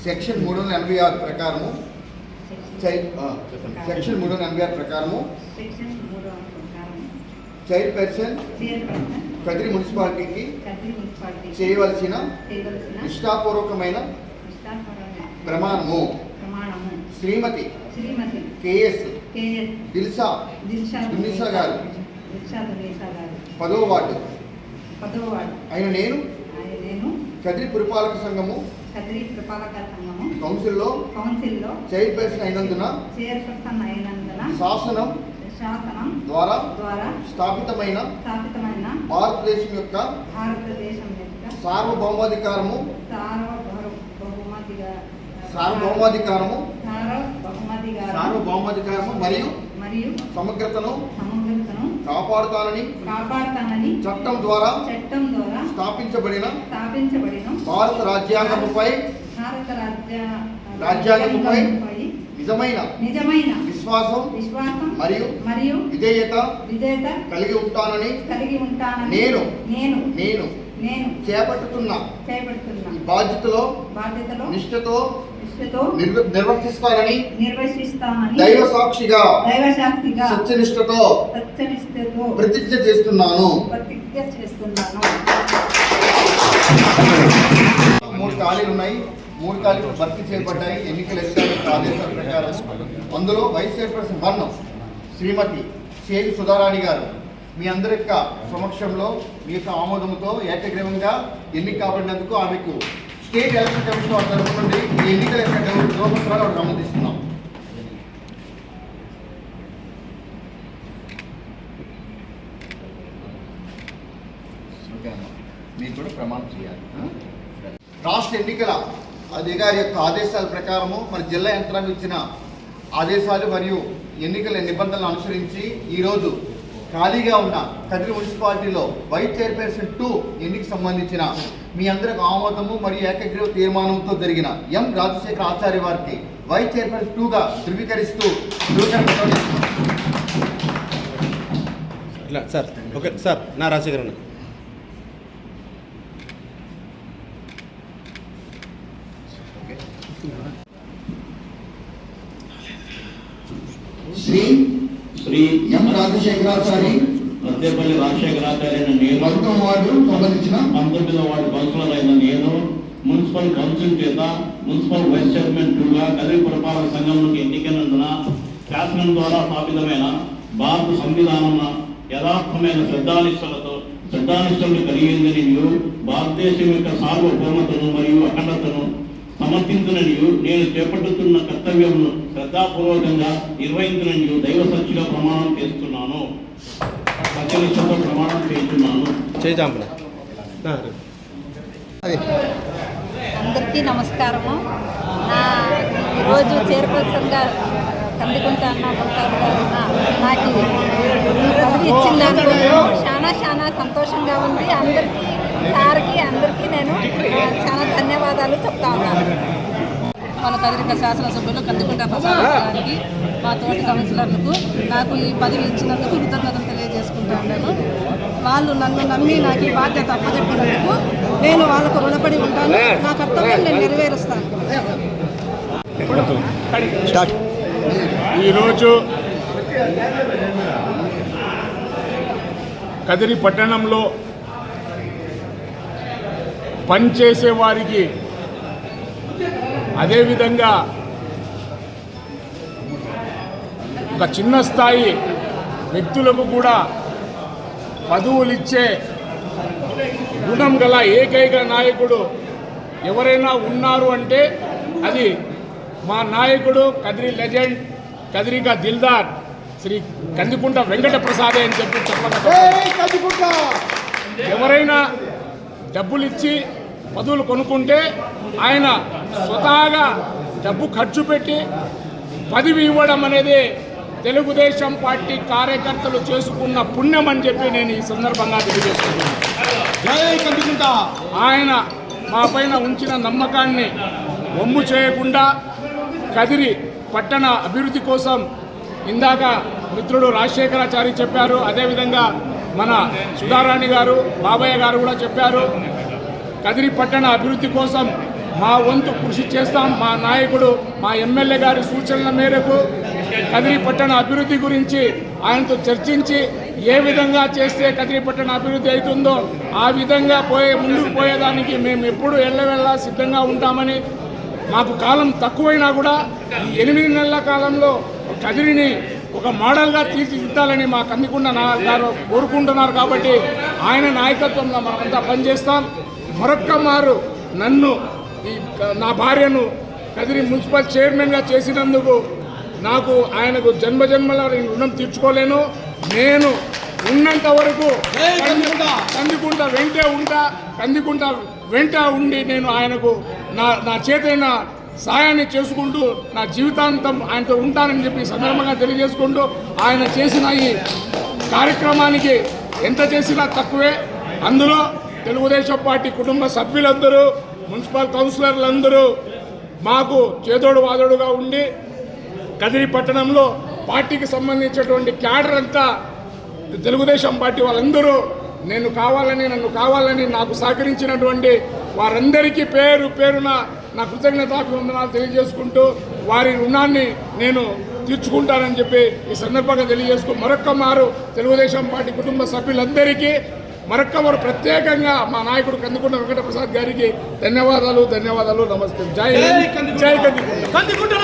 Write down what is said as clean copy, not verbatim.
Section 386 ప్రకారము section 386 ప్రకారము chairperson Kadiri మున్సిపాలిటీకి చేయవలసిన నిష్ఠాపూర్వకమైన ప్రమాణము శ్రీమతి కేఎస్ దిల్షా గారు 10వ వార్డు అయిన నేను కదిరి పురపాలక సంఘము కౌన్సిల్లో చైర్పర్సన్ అయినందున శాసనం ద్వారా స్థాపితమైన భారతదేశం యొక్క సార్వభౌమాధికారము మరియు సమగ్రతను కాపాడుతానని చట్టం ద్వారా స్థాపించబడిన భారత రాజ్యాంగముపై నిజమైన విశ్వాసం మరియు విధేయత కలిగి ఉంటానని నేను చేపట్టుతున్న బాధ్యతలో నిష్ఠతో నిర్వర్తిస్తానని దైవ సాక్షిగా సత్యనిష్టతో ప్రతిజ్ఞ చేస్తున్నాను. 3 ఖాళీలు ఉన్నాయి. 3 ఖాళీలు భర్తీ చేయబడ్డాయి ఎన్నికల ఆదేశాల ప్రకారం. అందులో వైస్ చైర్పర్సన్ 1 శ్రీమతి షేక్ సుధారాణి గారు మీ అందరి యొక్క సమక్షంలో మీ యొక్క ఆమోదంతో ఏకగ్రీవంగా ఎన్నిక కాబడినందుకు ఆమెకు స్టేట్ ఎలక్షన్ కమిషన్ వారి తరఫు నుండి ఈ ఎన్నికల యొక్క ధ్రువపత్రాలు ఆమోదిస్తున్నాం. మీకు కూడా ప్రమాణం చేయాలి. రాష్ట్ర ఎన్నికల అధికారి యొక్క ఆదేశాల ప్రకారము మన జిల్లా యంత్రాంగం ఇచ్చిన ఆదేశాలు మరియు ఎన్నికల నిబంధనలను అనుసరించి ఈరోజు ఖాళీగా ఉన్న కదిరి మున్సిపాలిటీలో వైస్ చైర్పర్సన్ 2 ఎన్నికకు సంబంధించిన మీ అందరికి ఆమోదము మరియు ఏకగ్రీవ తీర్మానంతో జరిగిన ఎం రాజశేఖర ఆచార్య వారికి వైస్ చైర్పర్సన్ 2గా ధృవీకరిస్తూ సార్ నా రాజశేఖర శ్రీ ఎం రాజశేఖరాచారి అద్దేపల్లి రాజశేఖరాచార్య నేను 19వ వార్డు సంబంధించిన 19వ వార్డు కౌన్సిలర్ అయిన నేను మున్సిపల్ కౌన్సిల్ చేత మున్సిపల్ వైస్ చైర్మన్ 2గా కదిరి పురపాలక సంఘం నుండి ఎన్నికైనందున శాసనం ద్వారా స్థాపితమైన భారత సంవిధానం యథార్థమైన శ్రద్ధానిష్టలు కలిగిందని భారతదేశం యొక్క సార్వభౌమతను మరియు అఖండతను సమర్థించునని నేను చేపట్టుతున్న కర్తవ్యమును శ్రద్ధాపూర్వకంగా నిర్వహించునని దైవ సాక్షిగా ప్రమాణం చేస్తున్నాను. సత్యనిష్టతో ప్రమాణం చేస్తున్నాను. అందరికీ నమస్కారము. ఈరోజు చైర్పర్సన్గా కందుకుంటా నాకు ఈ పదవి ఇచ్చిన దానికోసం చాలా సంతోషంగా ఉంది. అందరికీ సార్కి అందరికీ నేను చాలా ధన్యవాదాలు చెప్తా ఉన్నాను. మన కదిరిక శాసనసభ్యులు కందుకుంట ప్రసాద్ గారికి మా తోటి కౌన్సిలర్లకు నాకు ఈ పదవి ఇచ్చినందుకు కృతజ్ఞతలు తెలియజేసుకుంటున్నాను. వాళ్ళు నన్ను నమ్మి నాకు ఈ బాధ్యత అప్పచెప్పినందుకు నేను వాళ్ళకు రుణపడి ఉంటాను. నా కర్తవ్యం నేను నెరవేరుస్తాను. ఈరోజు కదిరి పట్టణంలో పనిచేసే వారికి అదేవిధంగా ఒక చిన్న స్థాయి వ్యక్తులకు కూడా పదవులు ఇచ్చే గుణం గల ఏకైక నాయకుడు ఎవరైనా ఉన్నారు అంటే అది మా నాయకుడు కదిరి లెజెండ్ కదిరిక దిల్దార్ శ్రీ కందుకుంట వెంకట ప్రసాదే అని చెప్పి చెప్పకుండా ఎవరైనా డబ్బులు ఇచ్చి పదవులు కొనుక్కుంటే ఆయన స్వతహాగా డబ్బు ఖర్చు పెట్టి పదవి ఇవ్వడం అనేది తెలుగుదేశం పార్టీ కార్యకర్తలు చేసుకున్న పుణ్యం అని చెప్పి నేను ఈ సందర్భంగా తెలియజేస్తున్నాను. ఆయన మా పైన ఉంచిన నమ్మకాన్ని వమ్ము చేయకుండా కదిరి పట్టణ అభివృద్ధి కోసం ఇందాక మిత్రుడు రాజశేఖరాచారి చెప్పారు, అదేవిధంగా మన సుధారాణి గారు బాబయ్య గారు కూడా చెప్పారు. కదిరి పట్టణ అభివృద్ధి కోసం మా వంతు కృషి చేస్తాం. మా నాయకుడు మా ఎమ్మెల్యే గారి సూచనల మేరకు కదిరి పట్టణ అభివృద్ధి గురించి ఆయనతో చర్చించి ఏ విధంగా చేస్తే కదిరి పట్టణ అభివృద్ధి అవుతుందో ఆ విధంగా ముందుకు పోయేదానికి మేము ఎప్పుడు ఎల్లవెల్లా సిద్ధంగా ఉంటామని, మాకు కాలం తక్కువైనా కూడా ఈ 8 నెలల కాలంలో కదిరిని ఒక మోడల్గా తీర్చిదిద్దాలని మా కందికొండ గారు కోరుకుంటున్నారు. కాబట్టి ఆయన నాయకత్వంలో మనమంతా పనిచేస్తాం. మరొక్క మారు నన్ను నా భార్యను కదిరి మున్సిపల్ చైర్మన్గా చేసినందుకు నాకు ఆయనకు జన్మజన్మల రుణం తీర్చుకోలేను. నేను ఉన్నంత వరకు కందికుంట వెంట ఉండి నేను ఆయనకు నా చేతైన సాయాన్ని చేసుకుంటూ నా జీవితాంతం ఆయనతో ఉంటానని చెప్పి సందర్భంగా తెలియజేసుకుంటూ ఆయన చేసిన ఈ కార్యక్రమానికి ఎంత చేసినా తక్కువే. అందులో తెలుగుదేశం పార్టీ కుటుంబ సభ్యులందరూ, మున్సిపల్ కౌన్సిలర్లందరూ మాకు చేదోడు వాదోడుగా ఉండి కదిరి పట్టణంలో పార్టీకి సంబంధించినటువంటి క్యాడర్ అంతా తెలుగుదేశం పార్టీ వాళ్ళందరూ నన్ను కావాలని నాకు సహకరించినటువంటి వారందరికీ పేరు పేరున నా కృతజ్ఞతాభివందనాలు తెలియజేసుకుంటూ వారి రుణాన్ని నేను తీర్చుకుంటానని చెప్పి ఈ సందర్భంగా తెలియజేసుకుంటూ మరొక్క మారు తెలుగుదేశం పార్టీ కుటుంబ సభ్యులందరికీ మరొక్క మారు ప్రత్యేకంగా మా నాయకుడు కందికొండ వెంకటప్రసాద్ గారికి ధన్యవాదాలు. నమస్తే. జై కందికొండ.